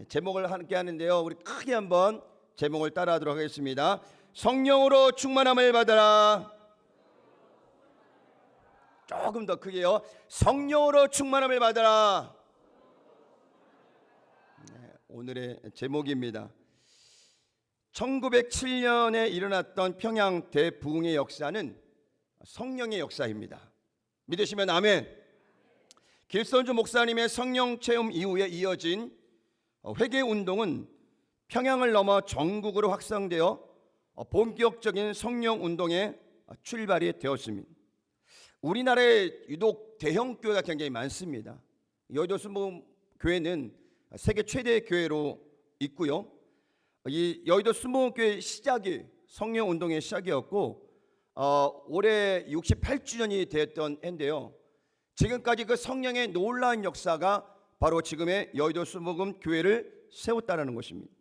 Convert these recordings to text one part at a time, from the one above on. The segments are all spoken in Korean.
제목을 함께 하는데요. 우리 크게 한번 제목을 따라하도록 하겠습니다. 성령으로 충만함을 받아라. 조금 더 크게요. 성령으로 충만함을 받아라. 오늘의 제목입니다. 1907년에 일어났던 평양 대부흥의 역사는 성령의 역사입니다. 믿으시면 아멘. 길선주 목사님의 성령 체험 이후에 이어진 회개운동은 평양을 넘어 전국으로 확산되어 본격적인 성령 운동의 출발이 되었습니다. 우리나라에 유독 대형 교회가 굉장히 많습니다. 여의도 수목교회는 세계 최대의 교회로 있고요. 이 여의도 수목교회 시작이 성령 운동의 시작이었고 올해 68주년이 되었던 해인데요. 지금까지 그 성령의 놀라운 역사가 바로 지금의 여의도 수목음 교회를 세웠다는 것입니다.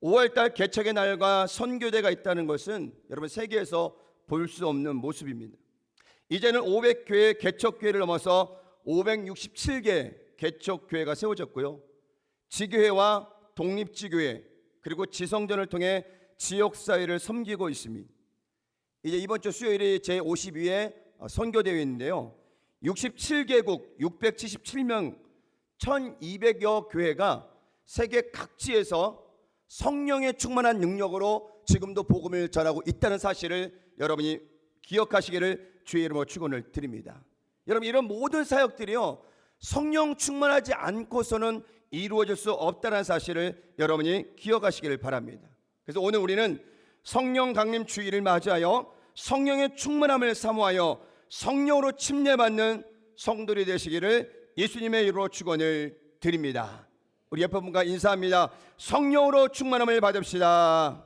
5월달 개척의 날과 선교대가 있다는 것은 여러분 세계에서 볼 수 없는 모습입니다. 이제는 500교회 개척교회를 넘어서 567개 개척교회가 세워졌고요. 지교회와 독립지교회 그리고 지성전을 통해 지역사회를 섬기고 있습니다. 이제 이번 주 수요일이 제52회 선교대회인데요. 67개국 677명 1200여 교회가 세계 각지에서 성령의 충만한 능력으로 지금도 복음을 전하고 있다는 사실을 여러분이 기억하시기를 주의 이름으로 축원을 드립니다. 여러분 이런 모든 사역들이요 성령 충만하지 않고서는 이루어질 수 없다는 사실을 여러분이 기억하시기를 바랍니다. 그래서 오늘 우리는 성령 강림 주일을 맞이하여 성령의 충만함을 사모하여 성령으로 침례받는 성도들이 되시기를 예수님의 이름으로 축원을 드립니다. 우리 옆에 분과 인사합니다. 성령으로 충만함을 받읍시다.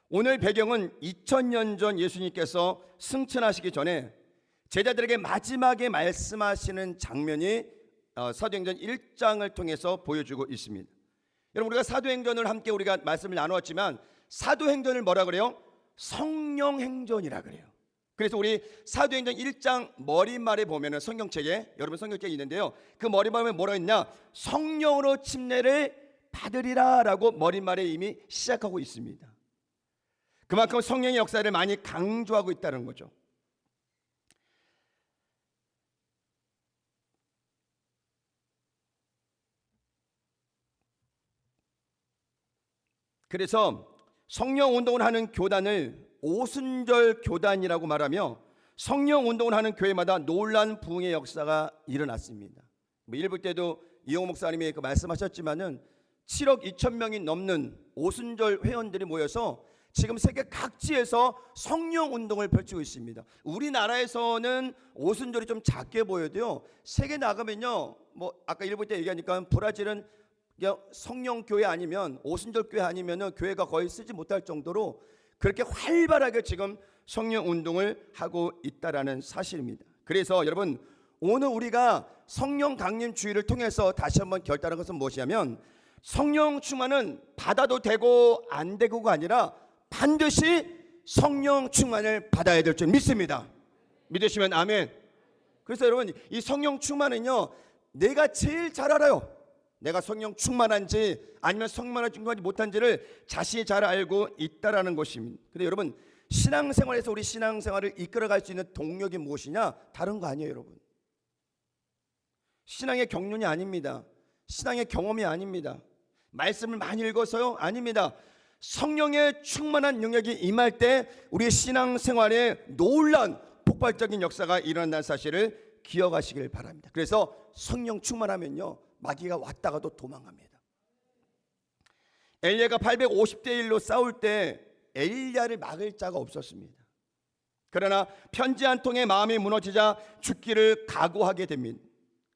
오늘 배경은 2000년 전 예수님께서 승천하시기 전에 제자들에게 마지막에 말씀하시는 장면이 사도행전 1장을 통해서 보여주고 있습니다. 여러분 우리가 사도행전을 함께 우리가 말씀을 나누었지만 사도행전을 뭐라 그래요? 성령행전이라 그래요. 그래서 우리 사도행전 1장 머릿말에 보면은 성경책에 여러분 성경책이 있는데요. 그 머릿말에 뭐라 했냐? 성령으로 침례를 받으리라 라고 머릿말에 이미 시작하고 있습니다. 그만큼 성령의 역사를 많이 강조하고 있다는 거죠. 그래서 성령 운동을 하는 교단을 오순절 교단이라고 말하며 성령 운동을 하는 교회마다 놀란 부흥의 역사가 일어났습니다. 일부 때도 이용 목사님이 말씀하셨지만은 7억 2천 명이 넘는 오순절 회원들이 모여서 지금 세계 각지에서 성령 운동을 펼치고 있습니다. 우리나라에서는 오순절이 좀 작게 보여도요. 세계 나가면요. 아까 일부 때 얘기하니까 브라질은 성령 교회 아니면 오순절 교회 아니면은 교회가 거의 쓰지 못할 정도로 그렇게 활발하게 지금 성령 운동을 하고 있다라는 사실입니다. 그래서 여러분 오늘 우리가 성령 강림 주일을 통해서 다시 한번 결단한 것은 무엇이냐면 성령 충만은 받아도 되고 안 되고가 아니라 반드시 성령 충만을 받아야 될 줄 믿습니다. 믿으시면 아멘. 그래서 여러분 이 성령 충만은요 내가 제일 잘 알아요. 내가 성령 충만한지 아니면 성령을 충만하지 못한지를 자신이 잘 알고 있다라는 것입니다. 근데 여러분 신앙생활에서 우리 신앙생활을 이끌어갈 수 있는 동력이 무엇이냐? 다른 거 아니에요 여러분. 신앙의 경륜이 아닙니다. 신앙의 경험이 아닙니다. 말씀을 많이 읽어서요? 아닙니다. 성령의 충만한 능력이 임할 때 우리 신앙생활에 놀라운 폭발적인 역사가 일어난다는 사실을 기억하시길 바랍니다. 그래서 성령 충만하면요 마귀가 왔다가도 도망갑니다. 엘리야가 850대 1로 싸울 때 엘리야를 막을 자가 없었습니다. 그러나 편지 한 통에 마음이 무너지자 죽기를 각오하게 됩니다.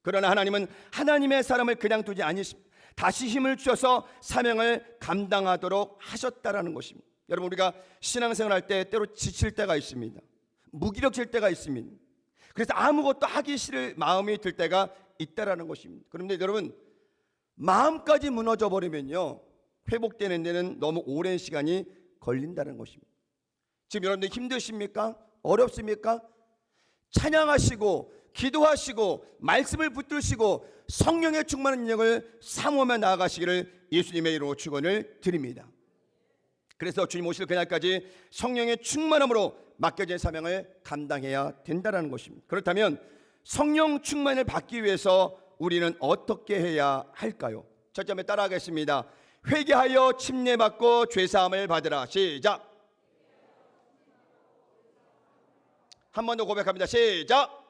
그러나 하나님은 하나님의 사람을 그냥 두지 않으십니다. 다시 힘을 주셔서 사명을 감당하도록 하셨다라는 것입니다. 여러분 우리가 신앙생활할 때 때로 지칠 때가 있습니다. 무기력질 때가 있습니다. 그래서 아무것도 하기 싫을 마음이 들 때가 있다라는 것입니다. 그런데 여러분 마음까지 무너져 버리면요 회복되는 데는 너무 오랜 시간이 걸린다는 것입니다. 지금 여러분들 힘드십니까? 어렵습니까? 찬양하시고 기도하시고 말씀을 붙드시고 성령의 충만한 인력을 사모하며 나아가시기를 예수님의 이름으로 축원을 드립니다. 그래서 주님 오실 그날까지 성령의 충만함으로 맡겨진 사명을 감당해야 된다는 것입니다. 그렇다면 성령 충만을 받기 위해서 우리는 어떻게 해야 할까요? 첫 점에 따라하겠습니다. 회개하여 침례받고 죄사함을 받으라. 시작. 한 번 더 고백합니다. 시작.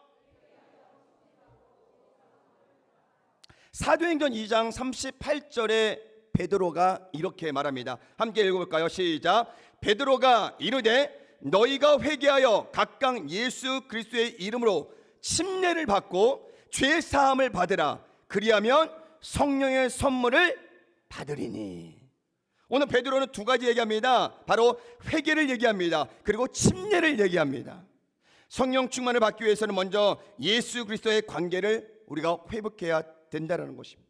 사도행전 2장 38절에 베드로가 이렇게 말합니다. 함께 읽어볼까요? 시작. 베드로가 이르되 너희가 회개하여 각각 예수 그리스도의 이름으로 침례를 받고 죄 사함을 받으라. 그리하면 성령의 선물을 받으리니. 오늘 베드로는 두 가지 얘기합니다. 바로 회개를 얘기합니다. 그리고 침례를 얘기합니다. 성령 충만을 받기 위해서는 먼저 예수 그리스도의 관계를 우리가 회복해야 된다는 것입니다.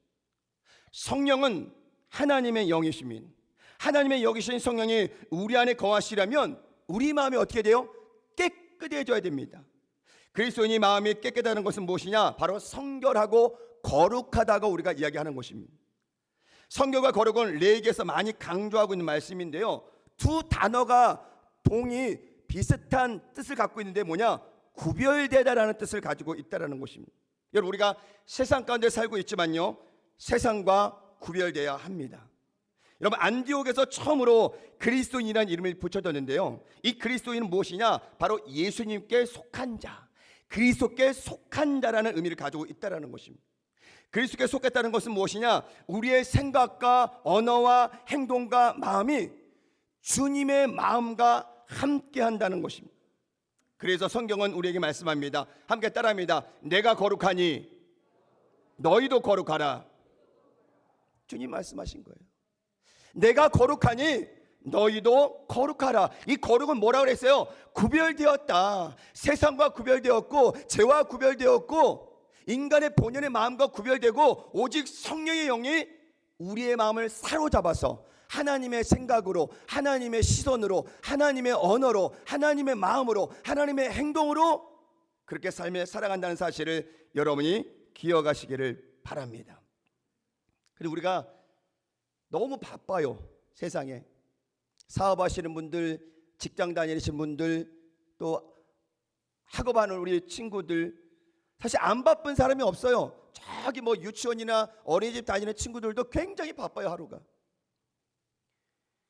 성령은 하나님의 영이십니다. 하나님의 영이신 성령이 우리 안에 거하시려면 우리 마음이 어떻게 돼요? 깨끗해져야 됩니다. 그리스도인이 마음이 깨끗하다는 것은 무엇이냐? 바로 성결하고 거룩하다고 우리가 이야기하는 것입니다. 성결과 거룩은 레위기에서 많이 강조하고 있는 말씀인데요, 두 단어가 동이 비슷한 뜻을 갖고 있는데 뭐냐? 구별되다라는 뜻을 가지고 있다는 것입니다. 여러분, 우리가 세상 가운데 살고 있지만요, 세상과 구별되어야 합니다. 여러분, 안디옥에서 처음으로 그리스도인이라는 이름을 붙여졌는데요, 이 그리스도인은 무엇이냐? 바로 예수님께 속한 자, 그리스도께 속한 자라는 의미를 가지고 있다는 것입니다. 그리스도께 속했다는 것은 무엇이냐? 우리의 생각과 언어와 행동과 마음이 주님의 마음과 함께 한다는 것입니다. 그래서 성경은 우리에게 말씀합니다. 함께 따라합니다. 내가 거룩하니 너희도 거룩하라. 주님 말씀하신 거예요. 내가 거룩하니 너희도 거룩하라. 이 거룩은 뭐라 그랬어요? 구별되었다. 세상과 구별되었고 죄와 구별되었고 인간의 본연의 마음과 구별되고 오직 성령의 영이 우리의 마음을 사로잡아서 하나님의 생각으로, 하나님의 시선으로, 하나님의 언어로, 하나님의 마음으로, 하나님의 행동으로 그렇게 삶에 살아간다는 사실을 여러분이 기억하시기를 바랍니다. 그리고 우리가 너무 바빠요. 세상에 사업하시는 분들, 직장 다니시는 분들, 또 학업하는 우리 친구들, 사실 안 바쁜 사람이 없어요. 저기 뭐 유치원이나 어린이집 다니는 친구들도 굉장히 바빠요, 하루가.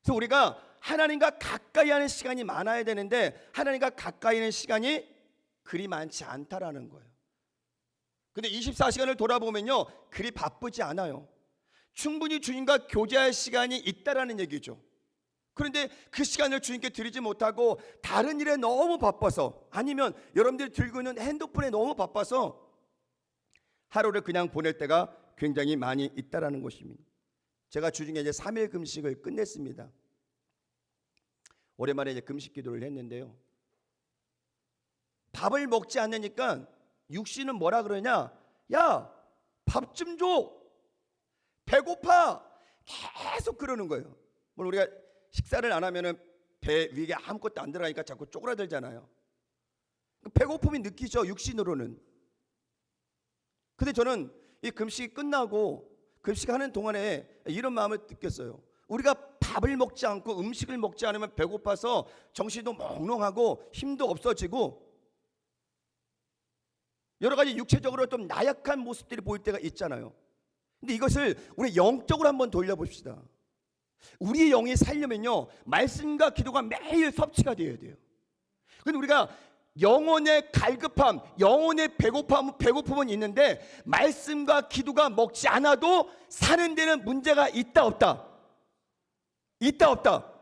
그래서 우리가 하나님과 가까이 하는 시간이 많아야 되는데 하나님과 가까이 하는 시간이 그리 많지 않다라는 거예요. 근데 24시간을 돌아보면요, 그리 바쁘지 않아요. 충분히 주님과 교제할 시간이 있다라는 얘기죠. 그런데 그 시간을 주님께 드리지 못하고 다른 일에 너무 바빠서, 아니면 여러분들이 들고 있는 핸드폰에 너무 바빠서 하루를 그냥 보낼 때가 굉장히 많이 있다라는 것입니다. 제가 주중에 이제 3일 금식을 끝냈습니다. 오랜만에 이제 금식 기도를 했는데요, 밥을 먹지 않으니까 육신은 뭐라 그러냐? 야, 밥 좀 줘. 배고파. 계속 그러는 거예요. 물론 우리가 식사를 안 하면은 배 위에 아무것도 안 들어가니까 자꾸 쪼그라들잖아요. 배고픔이 느끼죠, 육신으로는. 근데 저는 이 금식이 끝나고 금식하는 동안에 이런 마음을 느꼈어요. 우리가 밥을 먹지 않고 음식을 먹지 않으면 배고파서 정신도 몽롱하고 힘도 없어지고 여러 가지 육체적으로 좀 나약한 모습들이 보일 때가 있잖아요. 근데 이것을 우리 영적으로 한번 돌려봅시다. 우리의 영이 살려면요, 말씀과 기도가 매일 섭취가 되어야 돼요. 근데 우리가 영혼의 갈급함, 영혼의 배고픔은 있는데 말씀과 기도가 먹지 않아도 사는 데는 문제가 있다 없다? 있다 없다?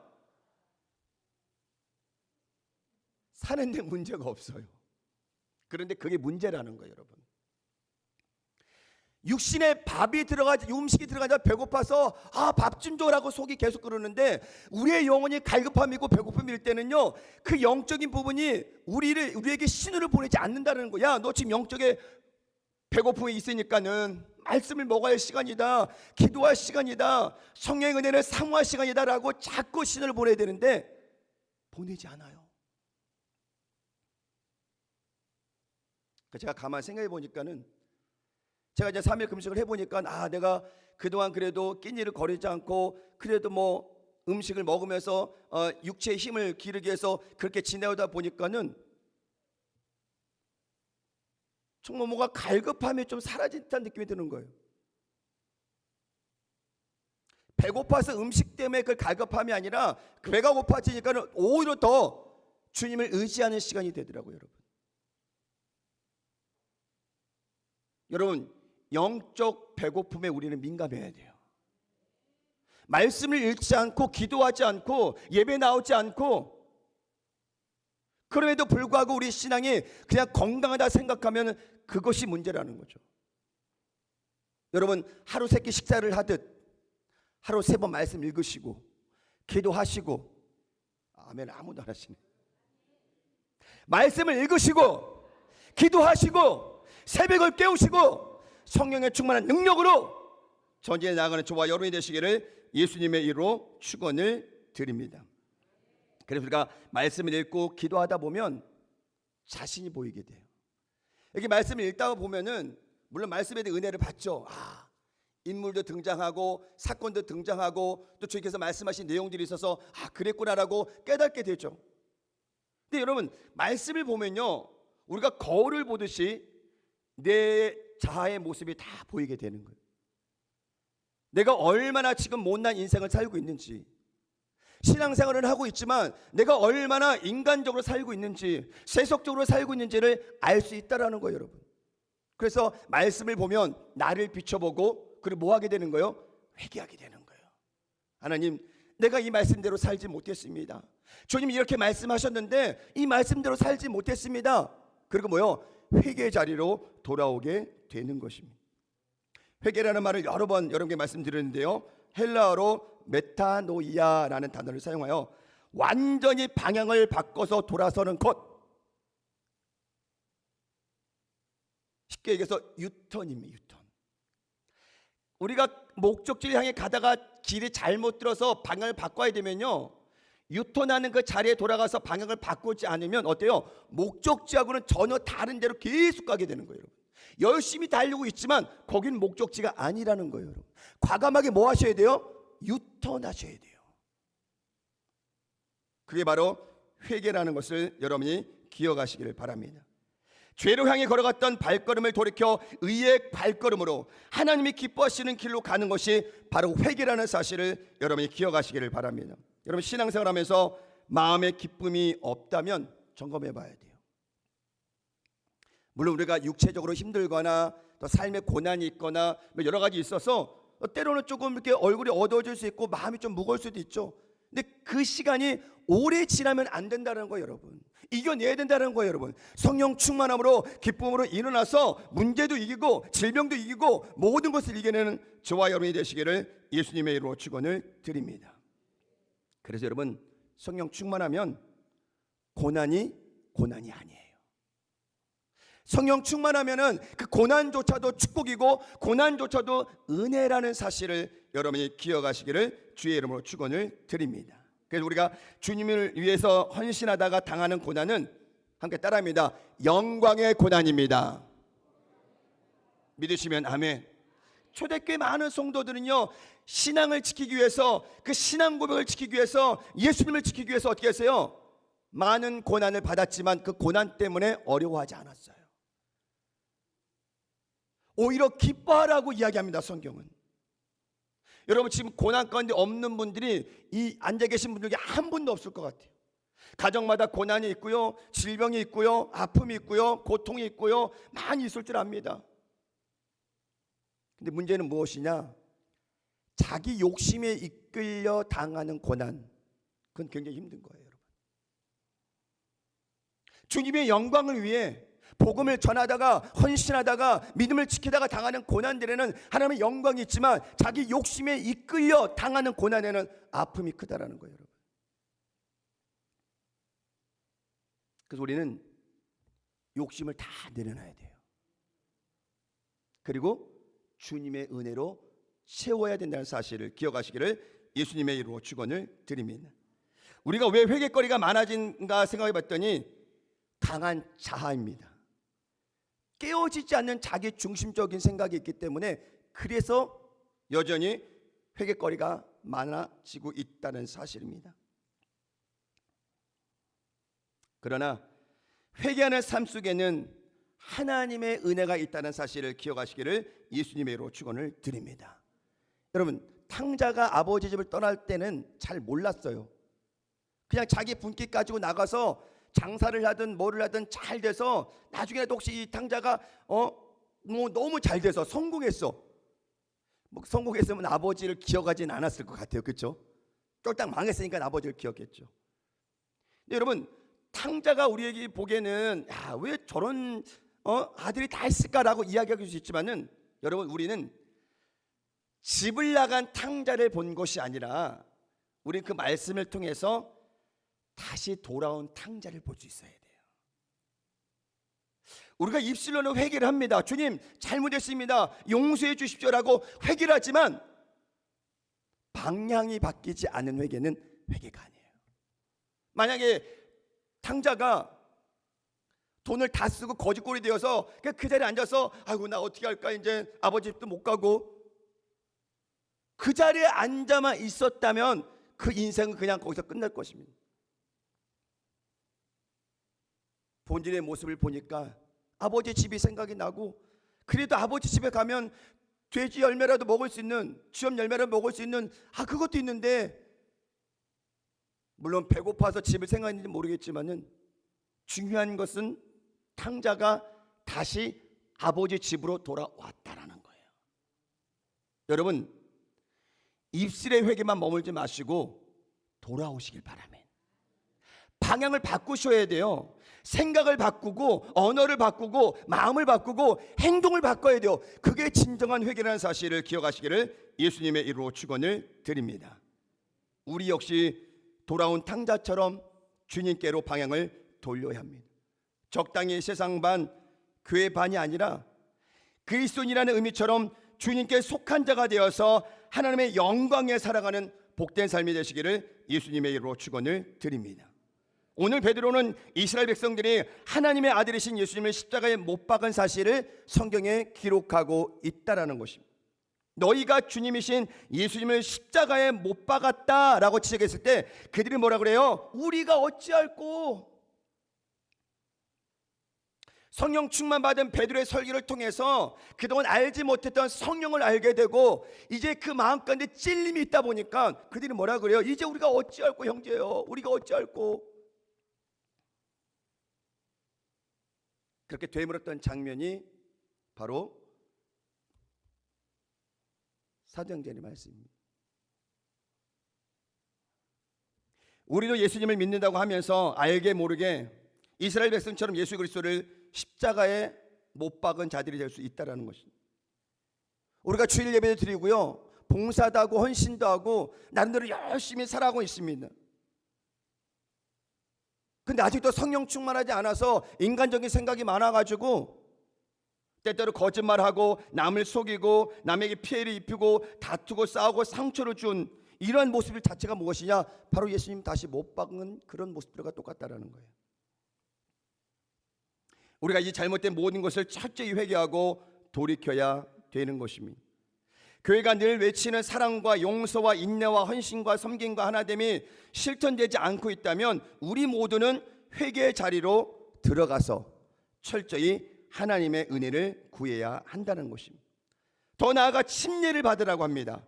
사는 데 문제가 없어요. 그런데 그게 문제라는 거예요, 여러분. 육신에 밥이 들어가지, 음식이 들어가자 배고파서 밥 좀 줘라고 속이 계속 그러는데 우리의 영혼이 갈급함이고 배고픔일 때는요, 그 영적인 부분이 우리에게 신호를 보내지 않는다는 거야. 야, 너 지금 영적에 배고픔이 있으니까는 말씀을 먹어야 할 시간이다, 기도할 시간이다, 성령의 은혜를 사모할 시간이다라고 자꾸 신호를 보내야 되는데 보내지 않아요. 제가 가만 생각해 보니까는 제가 이제 3일 금식을 해보니까 내가 그동안 그래도 끼니를 거리지 않고 그래도 뭐 음식을 먹으면서 육체의 힘을 기르기 위해서 그렇게 지내다 보니까는 정말 뭔가 갈급함이 좀 사라진 듯한 느낌이 드는 거예요. 배고파서 음식 때문에 그 갈급함이 아니라 배가 고파지니까 오히려 더 주님을 의지하는 시간이 되더라고요, 여러분. 여러분, 영적 배고픔에 우리는 민감해야 돼요. 말씀을 읽지 않고 기도하지 않고 예배 나오지 않고 그럼에도 불구하고 우리 신앙이 그냥 건강하다 생각하면 그것이 문제라는 거죠. 여러분, 하루 3끼 식사를 하듯 하루 3번 말씀 읽으시고 기도하시고, 아멘, 아무도 안 하시네. 말씀을 읽으시고 기도하시고 새벽을 깨우시고 성령의 충만한 능력으로 전진해 나가는 저와 여러분이 되시기를 예수님의 이름으로 축원을 드립니다. 그래서 우리가 말씀을 읽고 기도하다 보면 자신이 보이게 돼요. 이렇게 말씀을 읽다가 보면은 물론 말씀에 대한 은혜를 받죠. 인물도 등장하고 사건도 등장하고 또 주님께서 말씀하신 내용들이 있어서 그랬구나라고 깨닫게 되죠. 근데 여러분, 말씀을 보면요, 우리가 거울을 보듯이 내 자아의 모습이 다 보이게 되는 거예요. 내가 얼마나 지금 못난 인생을 살고 있는지, 신앙생활을 하고 있지만 내가 얼마나 인간적으로 살고 있는지, 세속적으로 살고 있는지를 알 수 있다라는 거예요, 여러분. 그래서 말씀을 보면 나를 비춰보고 그리고 뭐 하게 되는 거예요? 회개하게 되는 거예요. 하나님, 내가 이 말씀대로 살지 못했습니다. 주님 이렇게 말씀하셨는데 이 말씀대로 살지 못했습니다. 그리고 뭐요? 회개의 자리로 돌아오게 되는 것입니다. 회개라는 말을 여러 번 여러분께 말씀드렸는데요, 헬라어로 메타노이아라는 단어를 사용하여 완전히 방향을 바꿔서 돌아서는 것, 쉽게 얘기해서 유턴입니다. 유턴. 우리가 목적지를 향해 가다가 길이 잘못 들어서 방향을 바꿔야 되면요, 유턴하는 그 자리에 돌아가서 방향을 바꾸지 않으면 어때요? 목적지하고는 전혀 다른 데로 계속 가게 되는 거예요, 여러분. 열심히 달리고 있지만 거긴 목적지가 아니라는 거예요, 여러분. 과감하게 뭐 하셔야 돼요? 유턴하셔야 돼요. 그게 바로 회개라는 것을 여러분이 기억하시기를 바랍니다. 죄로 향해 걸어갔던 발걸음을 돌이켜 의의 발걸음으로 하나님이 기뻐하시는 길로 가는 것이 바로 회개라는 사실을 여러분이 기억하시기를 바랍니다. 여러분, 신앙생활하면서 마음의 기쁨이 없다면 점검해 봐야 돼요. 물론 우리가 육체적으로 힘들거나 또 삶의 고난이 있거나 여러 가지 있어서 때로는 조금 이렇게 얼굴이 어두워질 수 있고 마음이 좀 무거울 수도 있죠. 근데 그 시간이 오래 지나면 안 된다는 거예요, 여러분. 이겨내야 된다는 거예요, 여러분. 성령 충만함으로 기쁨으로 일어나서 문제도 이기고 질병도 이기고 모든 것을 이겨내는 저와 여러분이 되시기를 예수님의 이름으로 축원을 드립니다. 그래서 여러분, 성령 충만하면 고난이 아니에요. 성령 충만하면은 그 고난조차도 축복이고 고난조차도 은혜라는 사실을 여러분이 기억하시기를 주의 이름으로 축원을 드립니다. 그래서 우리가 주님을 위해서 헌신하다가 당하는 고난은 함께 따라합니다. 영광의 고난입니다. 믿으시면 아멘. 초대교회 많은 성도들은요, 신앙을 지키기 위해서, 그 신앙 고백을 지키기 위해서, 예수님을 지키기 위해서 어떻게 했어요? 많은 고난을 받았지만 그 고난 때문에 어려워하지 않았어요. 오히려 기뻐하라고 이야기합니다, 성경은. 여러분, 지금 고난 가운데 없는 분들이 이 앉아 계신 분들 중에 한 분도 없을 것 같아요. 가정마다 고난이 있고요, 질병이 있고요, 아픔이 있고요, 고통이 있고요, 많이 있을 줄 압니다. 근데 문제는 무엇이냐? 자기 욕심에 이끌려 당하는 고난, 그건 굉장히 힘든 거예요, 여러분. 주님의 영광을 위해 복음을 전하다가 헌신하다가 믿음을 지키다가 당하는 고난들에는 하나님의 영광이 있지만 자기 욕심에 이끌려 당하는 고난에는 아픔이 크다라는 거예요, 여러분. 그래서 우리는 욕심을 다 내려놔야 돼요. 그리고 주님의 은혜로 채워야 된다는 사실을 기억하시기를 예수님의 이름으로 축원을 드립니다. 우리가 왜 회개거리가 많아진가 생각해 봤더니 강한 자아입니다. 깨어지지 않는 자기 중심적인 생각이 있기 때문에 그래서 여전히 회개거리가 많아지고 있다는 사실입니다. 그러나 회개하는 삶 속에는 하나님의 은혜가 있다는 사실을 기억하시기를 예수님의 이름으로 축원을 드립니다. 여러분, 탕자가 아버지 집을 떠날 때는 잘 몰랐어요. 그냥 자기 분깃 가지고 나가서 장사를 하든 뭐를 하든 잘 돼서 나중에라도 혹시 이 탕자가 뭐 너무 잘 돼서 성공했어. 뭐 성공했으면 아버지를 기억하진 않았을 것 같아요. 그렇죠? 쫄딱 망했으니까 아버지를 기억했죠. 근데 여러분, 탕자가 우리에게 보기에는 왜 저런 아들이 다 있을까라고 이야기할 수 있지만은, 여러분, 우리는 집을 나간 탕자를 본 것이 아니라 우리 그 말씀을 통해서 다시 돌아온 탕자를 볼 수 있어야 돼요. 우리가 입술로는 회개를 합니다. 주님, 잘못했습니다, 용서해 주십시오라고 회개를 하지만 방향이 바뀌지 않은 회개는 회개가 아니에요. 만약에 탕자가 돈을 다 쓰고 거지꼴이 되어서 그 자리에 앉아서 아이고 나 어떻게 할까, 이제 아버지 집도 못 가고, 그 자리에 앉아만 있었다면 그 인생은 그냥 거기서 끝날 것입니다. 본인의 모습을 보니까 아버지 집이 생각이 나고, 그래도 아버지 집에 가면 돼지 열매라도 먹을 수 있는, 쥐염 열매라도 먹을 수 있는 그것도 있는데, 물론 배고파서 집을 생각했는지 모르겠지만은 중요한 것은 탕자가 다시 아버지 집으로 돌아왔다라는 거예요. 여러분, 입술의 회개만 머물지 마시고 돌아오시길 바라면 방향을 바꾸셔야 돼요. 생각을 바꾸고 언어를 바꾸고 마음을 바꾸고 행동을 바꿔야 돼요. 그게 진정한 회개라는 사실을 기억하시기를 예수님의 이름으로 축원을 드립니다. 우리 역시 돌아온 탕자처럼 주님께로 방향을 돌려야 합니다. 적당히 세상 반 교회 반이 아니라 그리스도인이라는 의미처럼 주님께 속한 자가 되어서 하나님의 영광에 살아가는 복된 삶이 되시기를 예수님의 이름으로 축원을 드립니다. 오늘 베드로는 이스라엘 백성들이 하나님의 아들이신 예수님을 십자가에 못 박은 사실을 성경에 기록하고 있다라는 것입니다. 너희가 주님이신 예수님을 십자가에 못 박았다라고 지적했을 때 그들이 뭐라 그래요? 우리가 어찌할꼬? 성령 충만 받은 베드로의 설교를 통해서 그동안 알지 못했던 성령을 알게 되고, 이제 그 마음 가운데 찔림이 있다 보니까 그들이 뭐라 그래요? 이제 우리가 어찌할꼬 형제요? 우리가 어찌할꼬? 그렇게 되물었던 장면이 바로 사도행전의 말씀입니다. 우리도 예수님을 믿는다고 하면서 알게 모르게 이스라엘 백성처럼 예수 그리스도를 십자가에 못 박은 자들이 될 수 있다는 것입니다. 우리가 주일 예배도 드리고요, 봉사도 하고 헌신도 하고 나름대로 열심히 살아가고 있습니다. 근데 아직도 성령 충만하지 않아서 인간적인 생각이 많아가지고 때때로 거짓말하고 남을 속이고 남에게 피해를 입히고 다투고 싸우고 상처를 준 이런 모습 자체가 무엇이냐? 바로 예수님 다시 못 박은 그런 모습들과 똑같다라는 거예요. 우리가 이 잘못된 모든 것을 철저히 회개하고 돌이켜야 되는 것입니다. 교회가 늘 외치는 사랑과 용서와 인내와 헌신과 섬김과 하나됨이 실천되지 않고 있다면 우리 모두는 회개의 자리로 들어가서 철저히 하나님의 은혜를 구해야 한다는 것입니다. 더 나아가 침례를 받으라고 합니다.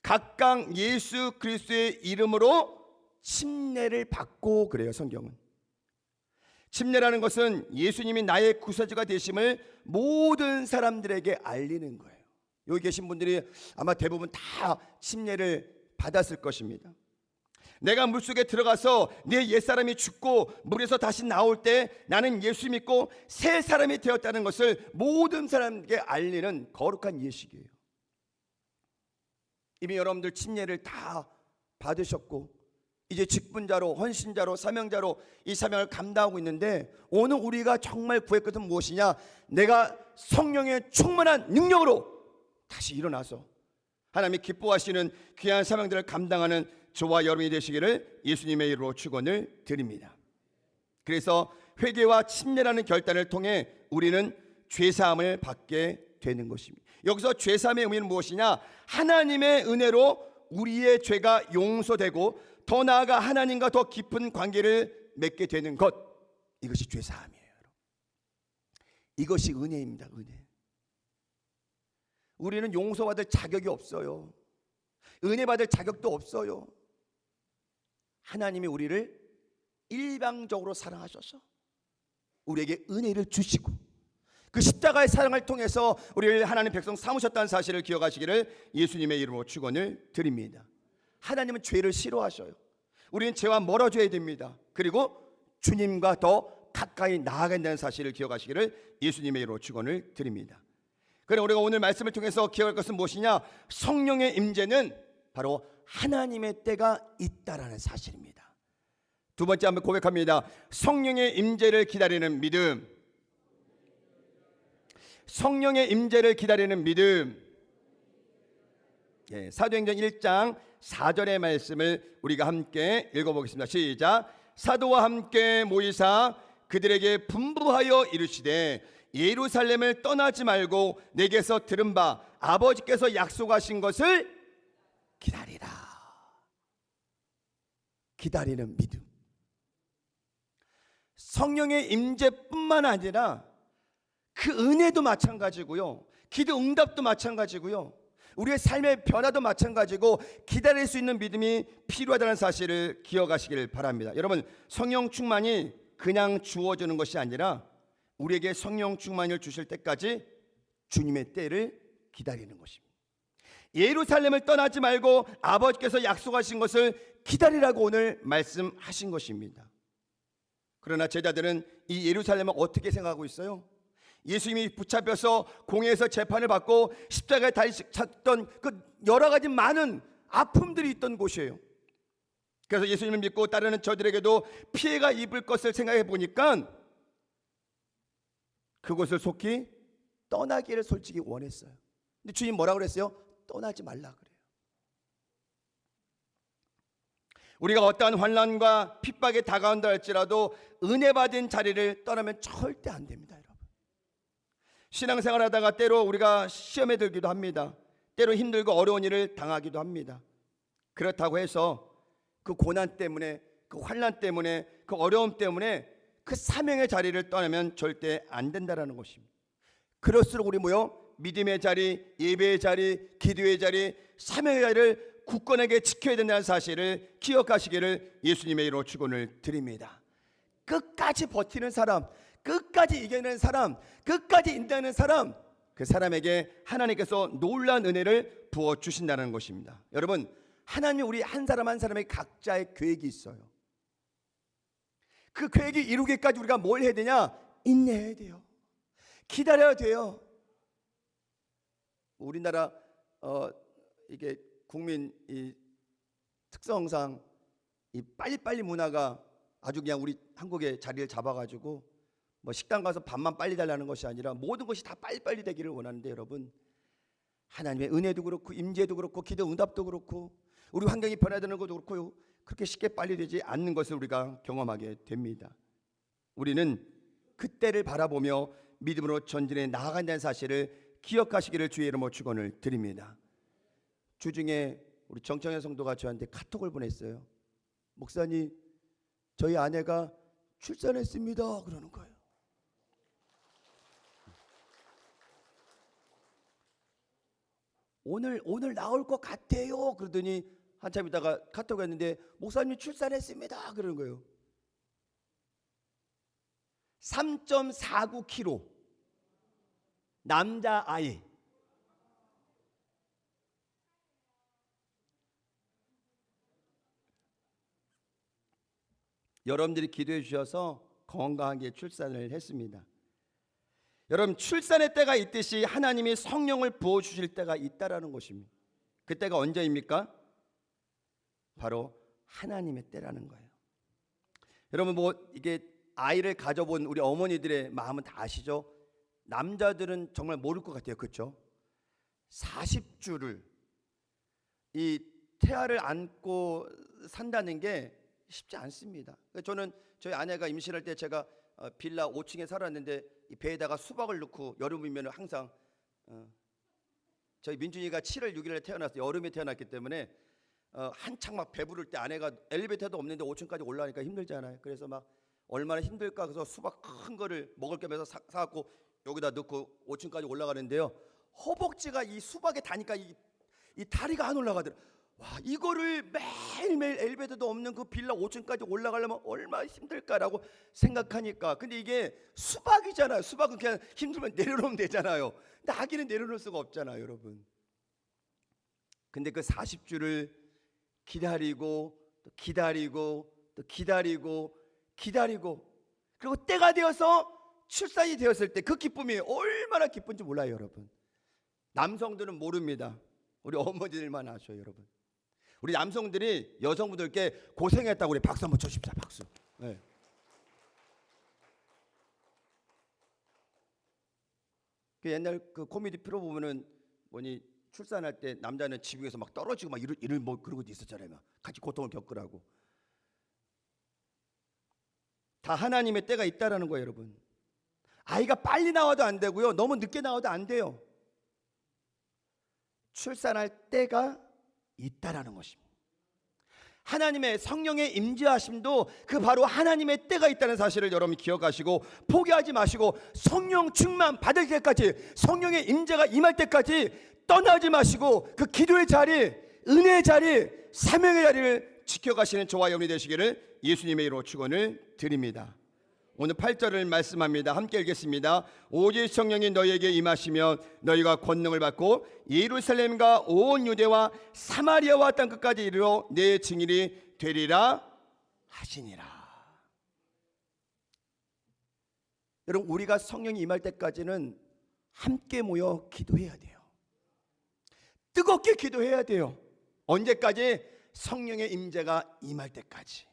각각 예수 그리스도의 이름으로 침례를 받고 그래요. 성경은 침례라는 것은 예수님이 나의 구세주가 되심을 모든 사람들에게 알리는 거예요. 여기 계신 분들이 아마 대부분 다 침례를 받았을 것입니다. 내가 물속에 들어가서 내 옛사람이 죽고 물에서 다시 나올 때 나는 예수 믿고 새 사람이 되었다는 것을 모든 사람에게 알리는 거룩한 예식이에요. 이미 여러분들 침례를 다 받으셨고 이제 직분자로 헌신자로 사명자로 이 사명을 감당하고 있는데, 오늘 우리가 정말 구할 것은 무엇이냐? 내가 성령의 충만한 능력으로 다시 일어나서 하나님이 기뻐하시는 귀한 사명들을 감당하는 저와 여러분이 되시기를 예수님의 이름으로 축원을 드립니다. 그래서 회개와 침례라는 결단을 통해 우리는 죄사함을 받게 되는 것입니다. 여기서 죄사함의 의미는 무엇이냐? 하나님의 은혜로 우리의 죄가 용서되고 더 나아가 하나님과 더 깊은 관계를 맺게 되는 것, 이것이 죄사함이에요. 이것이 은혜입니다. 은혜. 우리는 용서받을 자격이 없어요. 은혜 받을 자격도 없어요. 하나님이 우리를 일방적으로 사랑하셔서 우리에게 은혜를 주시고 그 십자가의 사랑을 통해서 우리를 하나님 백성 삼으셨다는 사실을 기억하시기를 예수님의 이름으로 축원을 드립니다. 하나님은 죄를 싫어하셔요. 우리는 죄와 멀어져야 됩니다. 그리고 주님과 더 가까이 나아가야 된다는 사실을 기억하시기를 예수님의 이름으로 축원을 드립니다. 그럼 우리가 오늘 말씀을 통해서 기억할 것은 무엇이냐? 성령의 임재는 바로 하나님의 때가 있다라는 사실입니다. 두 번째 한번 고백합니다. 성령의 임재를 기다리는 믿음. 성령의 임재를 기다리는 믿음. 사도행전 1장 4절의 말씀을 우리가 함께 읽어보겠습니다. 시작. 사도와 함께 모이사 그들에게 분부하여 이르시되 예루살렘을 떠나지 말고 내게서 들은 바 아버지께서 약속하신 것을 기다리라. 기다리는 믿음. 성령의 임재뿐만 아니라 그 은혜도 마찬가지고요, 기도 응답도 마찬가지고요, 우리의 삶의 변화도 마찬가지고 기다릴 수 있는 믿음이 필요하다는 사실을 기억하시길 바랍니다. 여러분, 성령 충만이 그냥 주어지는 것이 아니라 우리에게 성령 충만을 주실 때까지 주님의 때를 기다리는 것입니다. 예루살렘을 떠나지 말고 아버지께서 약속하신 것을 기다리라고 오늘 말씀하신 것입니다. 그러나 제자들은 이 예루살렘을 어떻게 생각하고 있어요? 예수님이 붙잡혀서 공회에서 재판을 받고 십자가에 달렸던 그 여러 가지 많은 아픔들이 있던 곳이에요. 그래서 예수님을 믿고 따르는 저들에게도 피해가 입을 것을 생각해 보니까 그곳을 속히 떠나기를 솔직히 원했어요. 근데 주님 뭐라고 그랬어요? 떠나지 말라 그래요. 우리가 어떠한 환난과 핍박에 다가온다 할지라도 은혜 받은 자리를 떠나면 절대 안 됩니다, 여러분. 신앙생활 하다가 때로 우리가 시험에 들기도 합니다. 때로 힘들고 어려운 일을 당하기도 합니다. 그렇다고 해서 그 고난 때문에, 그 환난 때문에, 그 어려움 때문에 그 사명의 자리를 떠나면 절대 안 된다라는 것입니다. 그럴수록 우리 믿음의 자리, 예배의 자리, 기도의 자리, 사명의 자리를 굳건하게 지켜야 된다는 사실을 기억하시기를 예수님의 이름으로 축원을 드립니다. 끝까지 버티는 사람, 끝까지 이겨내는 사람, 끝까지 인내하는 사람, 그 사람에게 하나님께서 놀라운 은혜를 부어주신다는 것입니다. 여러분, 하나님이 우리 한 사람 한 사람의 각자의 계획이 있어요. 그 계획이 이루기까지 우리가 뭘 해야 되냐? 인내해야 돼요. 기다려야 돼요. 우리나라 이게 국민 이 특성상 이 빨리빨리 문화가 아주 그냥 우리 한국의 자리를 잡아가지고 뭐 식당 가서 밥만 빨리 달라는 것이 아니라 모든 것이 다 빨리빨리 되기를 원하는데, 여러분, 하나님의 은혜도 그렇고 임재도 그렇고 기도 응답도 그렇고 우리 환경이 변화되는 것도 그렇고 그렇게 쉽게 빨리 되지 않는 것을 우리가 경험하게 됩니다. 우리는 그때를 바라보며 믿음으로 전진해 나아간다는 사실을 기억하시기를 주의 이름으로 축원을 드립니다. 주중에 우리 정청현 성도가 저한테 카톡을 보냈어요. 목사님, 저희 아내가 출산했습니다 그러는 거예요. 오늘 나올 것 같아요 그러더니 한참 있다가 카톡이 왔는데 목사님 출산했습니다 그러는 거예요. 3.49kg 남자아이. 여러분들이 기도해 주셔서 건강하게 출산을 했습니다. 여러분, 출산의 때가 있듯이 하나님이 성령을 부어주실 때가 있다라는 것입니다. 그 때가 언제입니까? 바로 하나님의 때라는 거예요. 여러분, 이게 아이를 가져본 우리 어머니들의 마음은 다 아시죠? 남자들은 정말 모를 것 같아요. 그렇죠? 40주를 이 태아를 안고 산다는 게 쉽지 않습니다. 저는 저희 아내가 임신할 때 제가 빌라 5층에 살았는데 이 배에다가 수박을 넣고 여름이면 항상 저희 민준이가 7월 6일에 태어났어요. 여름에 태어났기 때문에 한창 막 배부를 때 아내가 엘리베이터도 없는데 5층까지 올라가니까 힘들잖아요. 그래서 막 얼마나 힘들까 그래서 수박 큰 거를 먹을 겸해서 사갖고 여기다 넣고 5층까지 올라가는데요. 허벅지가 이 수박에 다니까 이 다리가 안 올라가더라고요. 와, 이거를 매일매일 엘리베이터도 없는 그 빌라 5층까지 올라가려면 얼마나 힘들까라고 생각하니까, 근데 이게 수박이잖아요. 수박은 그냥 힘들면 내려놓으면 되잖아요. 근데 아기는 내려놓을 수가 없잖아요, 여러분. 근데 그 40주를 기다리고 또 기다리고 또 기다리고 그리고 때가 되어서 출산이 되었을 때 그 기쁨이 얼마나 기쁜지 몰라요, 여러분. 남성들은 모릅니다. 우리 어머니들만 아셔요, 여러분. 우리 남성들이 여성분들께 고생했다고 우리 박수 한번 쳐줍시다. 박수. 네. 그 옛날 그 코미디 프로 보면은 뭐니 출산할 때 남자는 지붕에서 막 떨어지고 막 이를 뭐 그러고 있었잖아요. 막 같이 고통을 겪으라고. 다 하나님의 때가 있다라는 거예요, 여러분. 아이가 빨리 나와도 안 되고요, 너무 늦게 나와도 안 돼요. 출산할 때가 있다라는 것입니다. 하나님의 성령의 임재하심도 그 바로 하나님의 때가 있다는 사실을 여러분 기억하시고 포기하지 마시고 성령 충만 받을 때까지, 성령의 임재가 임할 때까지 떠나지 마시고 그 기도의 자리, 은혜의 자리, 사명의 자리를 지켜가시는 저와 여러분이 되시기를 예수님의 이름으로 축원을 드립니다. 오늘 8절을 말씀합니다. 함께 읽겠습니다. 오직 성령이 너희에게 임하시면 너희가 권능을 받고 예루살렘과 온 유대와 사마리아와 땅끝까지 이르러 내 증인이 되리라 하시니라. 여러분, 우리가 성령이 임할 때까지는 함께 모여 기도해야 돼요. 뜨겁게 기도해야 돼요. 언제까지? 성령의 임재가 임할 때까지.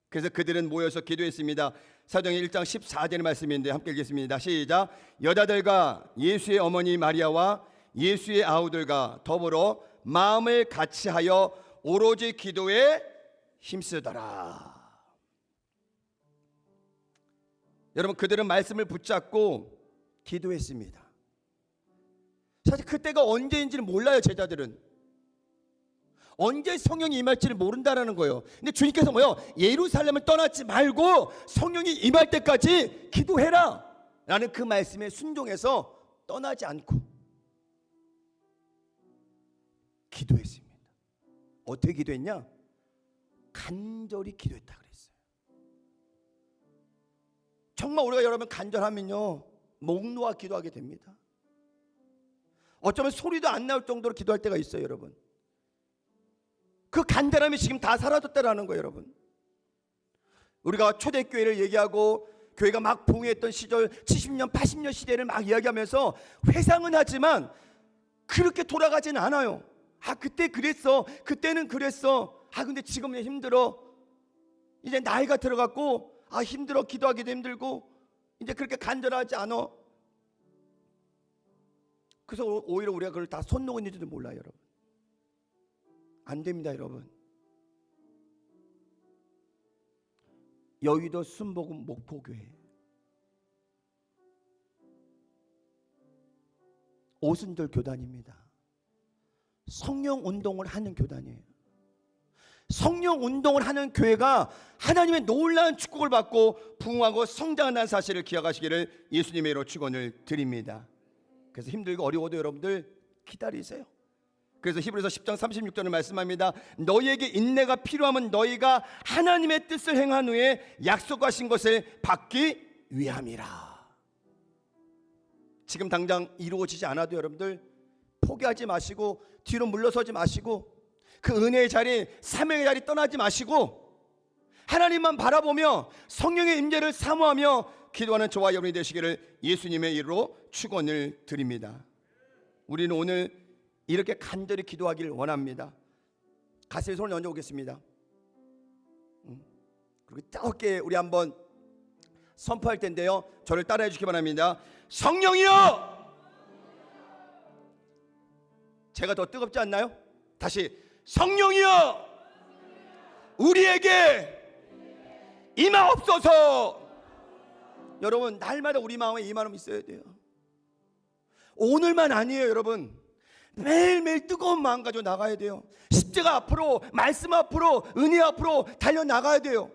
그래서 그들은 모여서 기도했습니다. 사도행전 1장 14절 말씀인데 함께 읽겠습니다. 시작. 여자들과 예수의 어머니 마리아와 예수의 아우들과 더불어 마음을 같이하여 오로지 기도에 힘쓰더라. 여러분, 그들은 말씀을 붙잡고 기도했습니다. 사실 그때가 언제인지는 몰라요. 제자들은 언제 성령이 임할지를 모른다라는 거예요. 근데 주님께서 뭐요? 예루살렘을 떠나지 말고 성령이 임할 때까지 기도해라 라는 그 말씀에 순종해서 떠나지 않고 기도했습니다. 어떻게 기도했냐? 간절히 기도했다 그랬어요. 정말 우리가 여러분 간절하면요 목 놓아 기도하게 됩니다. 어쩌면 소리도 안 나올 정도로 기도할 때가 있어요, 여러분. 그 간절함이 지금 다 사라졌다라는 거예요, 여러분. 우리가 초대교회를 얘기하고 교회가 막 부흥했던 시절 70년 80년 시대를 막 이야기하면서 회상은 하지만 그렇게 돌아가지는 않아요. 아, 그때 그랬어, 그때는 그랬어. 아, 근데 지금은 힘들어. 이제 나이가 들어갔고 아, 힘들어. 기도하기도 힘들고 이제 그렇게 간절하지 않아. 그래서 오히려 우리가 그걸 다 손 놓은지도 몰라요, 여러분. 안 됩니다, 여러분. 여의도 순복음 목포교회 오순절 교단입니다. 성령 운동을 하는 교단이에요. 성령 운동을 하는 교회가 하나님의 놀라운 축복을 받고 부흥하고 성장한다는 사실을 기억하시기를 예수님의 이름으로 축원을 드립니다. 그래서 힘들고 어려워도 여러분들 기다리세요. 그래서 히브리서 10장 36절을 말씀합니다. 너희에게 인내가 필요하면 너희가 하나님의 뜻을 행한 후에 약속하신 것을 받기 위함이라. 지금 당장 이루어지지 않아도 여러분들 포기하지 마시고 뒤로 물러서지 마시고 그 은혜의 자리, 사명의 자리 떠나지 마시고 하나님만 바라보며 성령의 임재를 사모하며 기도하는 저와 여러분이 되시기를 예수님의 이름으로 축원을 드립니다. 우리는 오늘 이렇게 간절히 기도하기를 원합니다. 가슴에 손을 얹어 오겠습니다. 그리고 뜨겁게 우리 한번 선포할 텐데요, 저를 따라해 주시기 바랍니다. 성령이여! 제가 더 뜨겁지 않나요? 다시, 성령이여! 우리에게 임하옵소서! 여러분 날마다 우리 마음에 이 마음이 있어야 돼요. 오늘만 아니에요, 여러분. 매일매일 뜨거운 마음 가지고 나가야 돼요. 십자가 앞으로, 말씀 앞으로, 은혜 앞으로 달려나가야 돼요.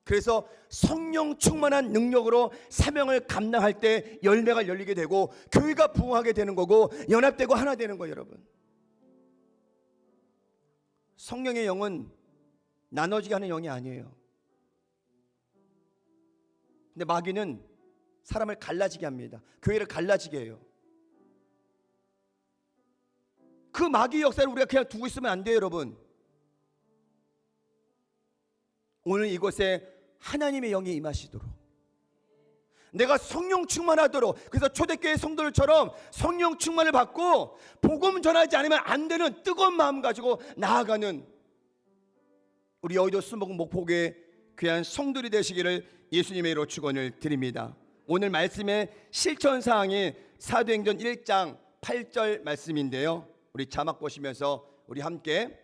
그래서 성령 충만한 능력으로 사명을 감당할 때 열매가 열리게 되고 교회가 부흥하게 되는 거고 연합되고 하나 되는 거예요, 여러분. 성령의 영은 나눠지게 하는 영이 아니에요. 근데 마귀는 사람을 갈라지게 합니다. 교회를 갈라지게 해요. 그 마귀의 역사를 우리가 그냥 두고 있으면 안 돼요, 여러분. 오늘 이곳에 하나님의 영이 임하시도록, 내가 성령 충만하도록, 그래서 초대교회 성도들처럼 성령 충만을 받고 복음 전하지 않으면 안 되는 뜨거운 마음 가지고 나아가는 우리 여의도 수목은 목포교회 귀한 성도들이 되시기를 예수님의 이름으로 축원을 드립니다. 오늘 말씀의 실천사항이 사도행전 1장 8절 말씀인데요, 우리 자막 보시면서 우리 함께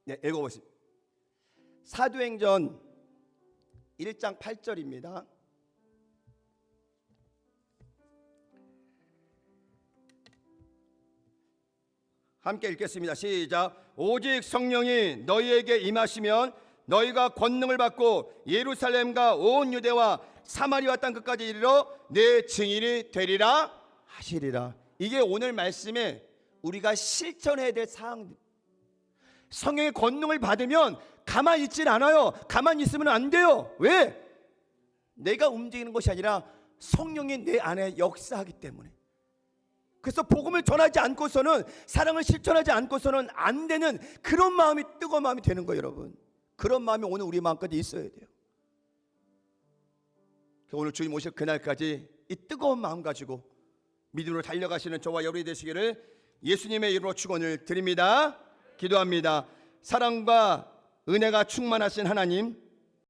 읽어보십시오. 사도행전 1장 8절입니다. 함께 읽겠습니다. 시작. 오직 성령이 너희에게 임하시면 너희가 권능을 받고 예루살렘과 온 유대와 사마리아 땅 끝까지 이르러 내 증인이 되리라 하시리라. 이게 오늘 말씀에 우리가 실천해야 될 사항입니다. 성령의 권능을 받으면 가만히 있질 않아요. 가만히 있으면 안 돼요. 왜? 내가 움직이는 것이 아니라 성령이 내 안에 역사하기 때문에. 그래서 복음을 전하지 않고서는, 사랑을 실천하지 않고서는 안 되는 그런 마음이, 뜨거운 마음이 되는 거예요, 여러분. 그런 마음이 오늘 우리 마음까지 있어야 돼요. 오늘 주님 오실 그날까지 이 뜨거운 마음 가지고 믿음으로 달려가시는 저와 여러분이 되시기를 예수님의 이름으로 축원을 드립니다. 기도합니다. 사랑과 은혜가 충만하신 하나님,